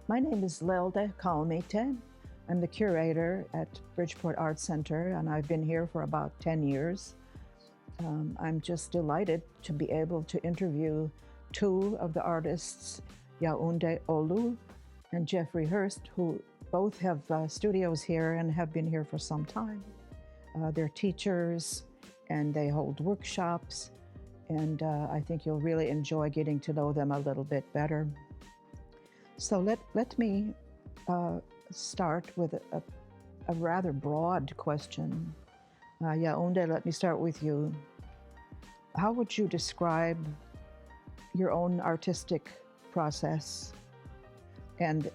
My name is Lelde Kalmite. I'm the curator at Bridgeport Arts Center, and I've been here for about 10 years. I'm just delighted to be able to interview two of the artists, Yaounde Olu and Jeffrey Hirst, who both have studios here and have been here for some time. They're teachers and they hold workshops, and I think you'll really enjoy getting to know them a little bit better. So let me start with a rather broad question. Yaounde, let me start with you. How would you describe your own artistic process, and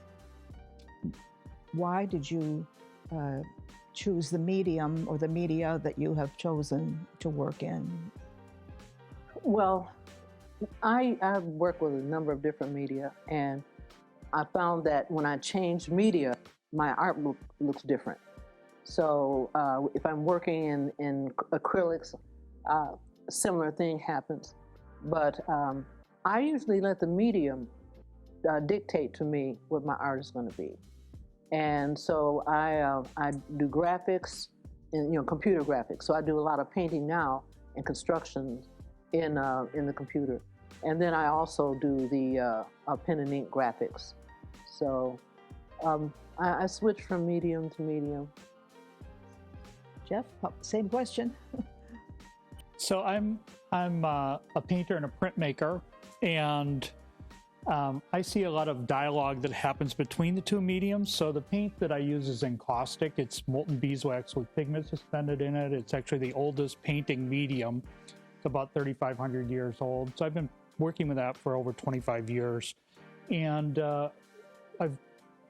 why did you choose the medium or the media that you have chosen to work in? Well, I've worked with a number of different media, and I found that when I changed media, my art looks different. So if I'm working in acrylics, a similar thing happens. But I usually let the medium dictate to me what my art is going to be. And so I do graphics, and computer graphics. So I do a lot of painting now and construction in the computer. And then I also do the pen and ink graphics. So I switch from medium to medium. Jeff, same question. So I'm a painter and a printmaker, and I see a lot of dialogue that happens between the two mediums. So the paint that I use is encaustic. It's molten beeswax with pigment suspended in it. It's actually the oldest painting medium. It's about 3,500 years old. So I've been working with that for over 25 years. And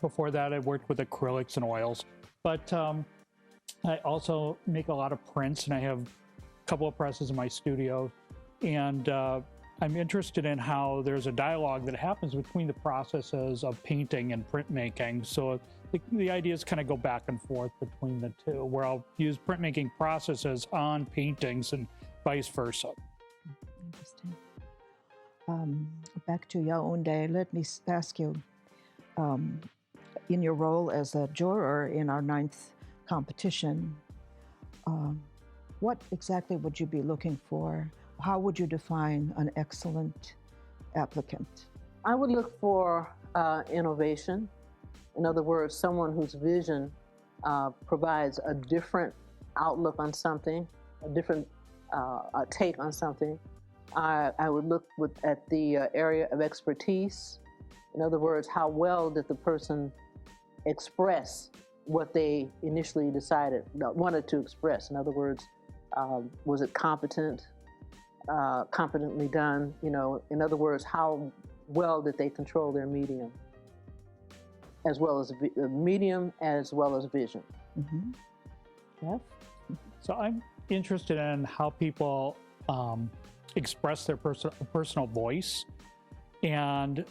before that, I worked with acrylics and oils. But I also make a lot of prints, and I have a couple of presses in my studio. And I'm interested in how there's a dialogue that happens between the processes of painting and printmaking. So the ideas kind of go back and forth between the two, where I'll use printmaking processes on paintings and vice versa. Interesting. Back to Yaounde, let me ask you, in your role as a juror in our 9th competition, what exactly would you be looking for? How would you define an excellent applicant? I would look for innovation. In other words, someone whose vision provides a different outlook on something, a different take on something. I would look at the area of expertise. In other words, how well did the person express what they initially wanted to express? In other words, was it competent? Competently done, in other words, how well did they control their medium, as well as vision. Mm-hmm. Jeff? So I'm interested in how people express their personal voice and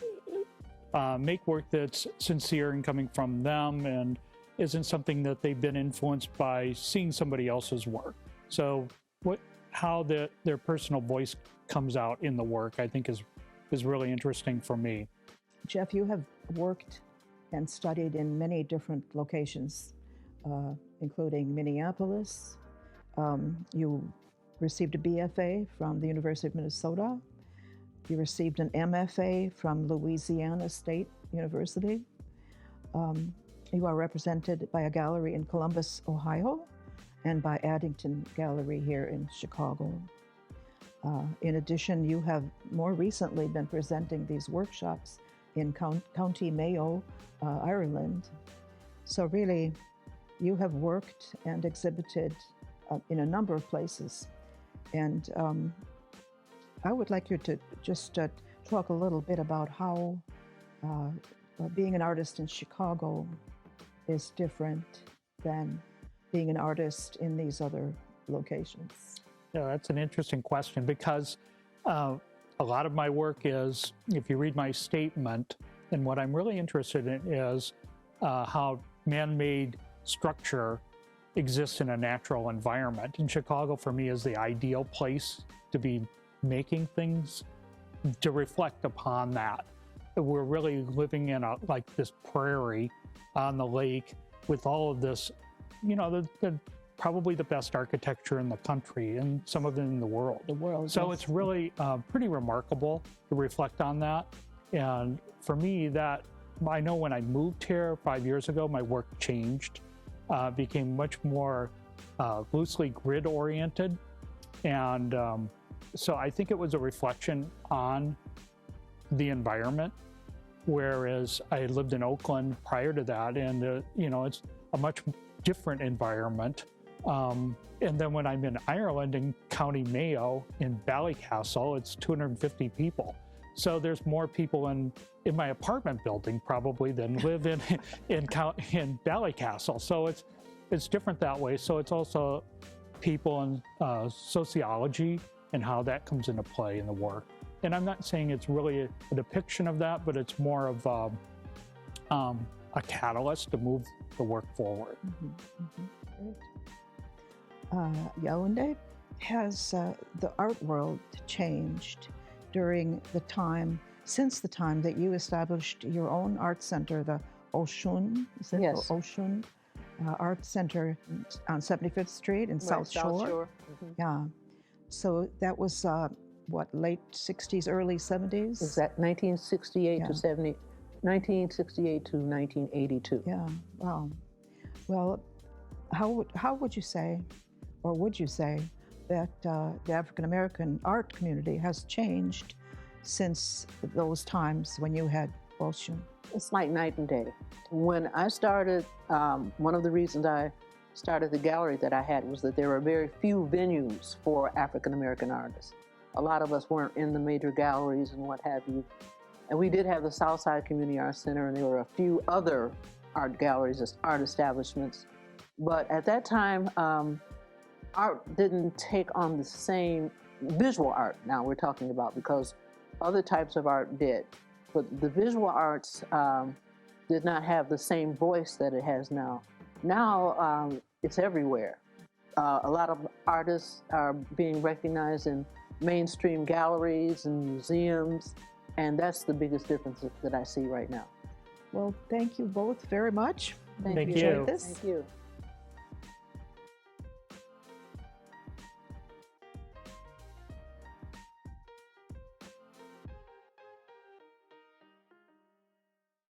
make work that's sincere and coming from them and isn't something that they've been influenced by seeing somebody else's work. So how their personal voice comes out in the work, I think is really interesting for me. Jeff, you have worked and studied in many different locations, including Minneapolis. You received a BFA from the University of Minnesota. You received an MFA from Louisiana State University. You are represented by a gallery in Columbus, Ohio, and by Addington Gallery here in Chicago. In addition, you have more recently been presenting these workshops in County Mayo, Ireland. So really, you have worked and exhibited in a number of places. And I would like you to just talk a little bit about how being an artist in Chicago is different than being an artist in these other locations. Yeah, that's an interesting question, because a lot of my work is, if you read my statement, and what I'm really interested in is how man-made structure exists in a natural environment. And Chicago, for me, is the ideal place to be making things to reflect upon that. we're really living in like this prairie on the lake with all of this, you know, probably the best architecture in the country and some of it in the world. So yes. it's really pretty remarkable to reflect on that. And for me, that I know when I moved here 5 years ago, my work changed, became much more loosely grid oriented. And so I think it was a reflection on the environment, whereas I had lived in Oakland prior to that, and you know, it's a much different environment. And then when I'm in Ireland, in County Mayo, in Ballycastle, it's 250 people. So there's more people in my apartment building probably than live in Ballycastle. So it's different that way. So it's also people in sociology and how that comes into play in the work. And I'm not saying it's really a depiction of that, but it's more of a catalyst to move the work forward. Great. Yaounde, has the art world changed during the time, since the time that you established your own art center, the Oshun, is it? Yes. Oshun Art Center on 75th Street in South Shore? Yeah. So that was what, late 60s, early 70s? Is that 1968 to 70? 1968 to 1982. Yeah. Wow. Well, how would you say, or would you say, that the African American art community has changed since those times when you had Oshun? It's like night and day. When I started, one of the reasons I started the gallery that I had was that there were very few venues for African American artists. A lot of us weren't in the major galleries and what have you. And we did have the Southside Community Arts Center, and there were a few other art galleries, art establishments. But at that time, art didn't take on the same visual art now we're talking about, because other types of art did. But the visual arts did not have the same voice that it has now. Now it's everywhere. A lot of artists are being recognized in mainstream galleries and museums, and that's the biggest difference that I see right now. Well, thank you both very much. Thank you. Enjoyed this. Thank you.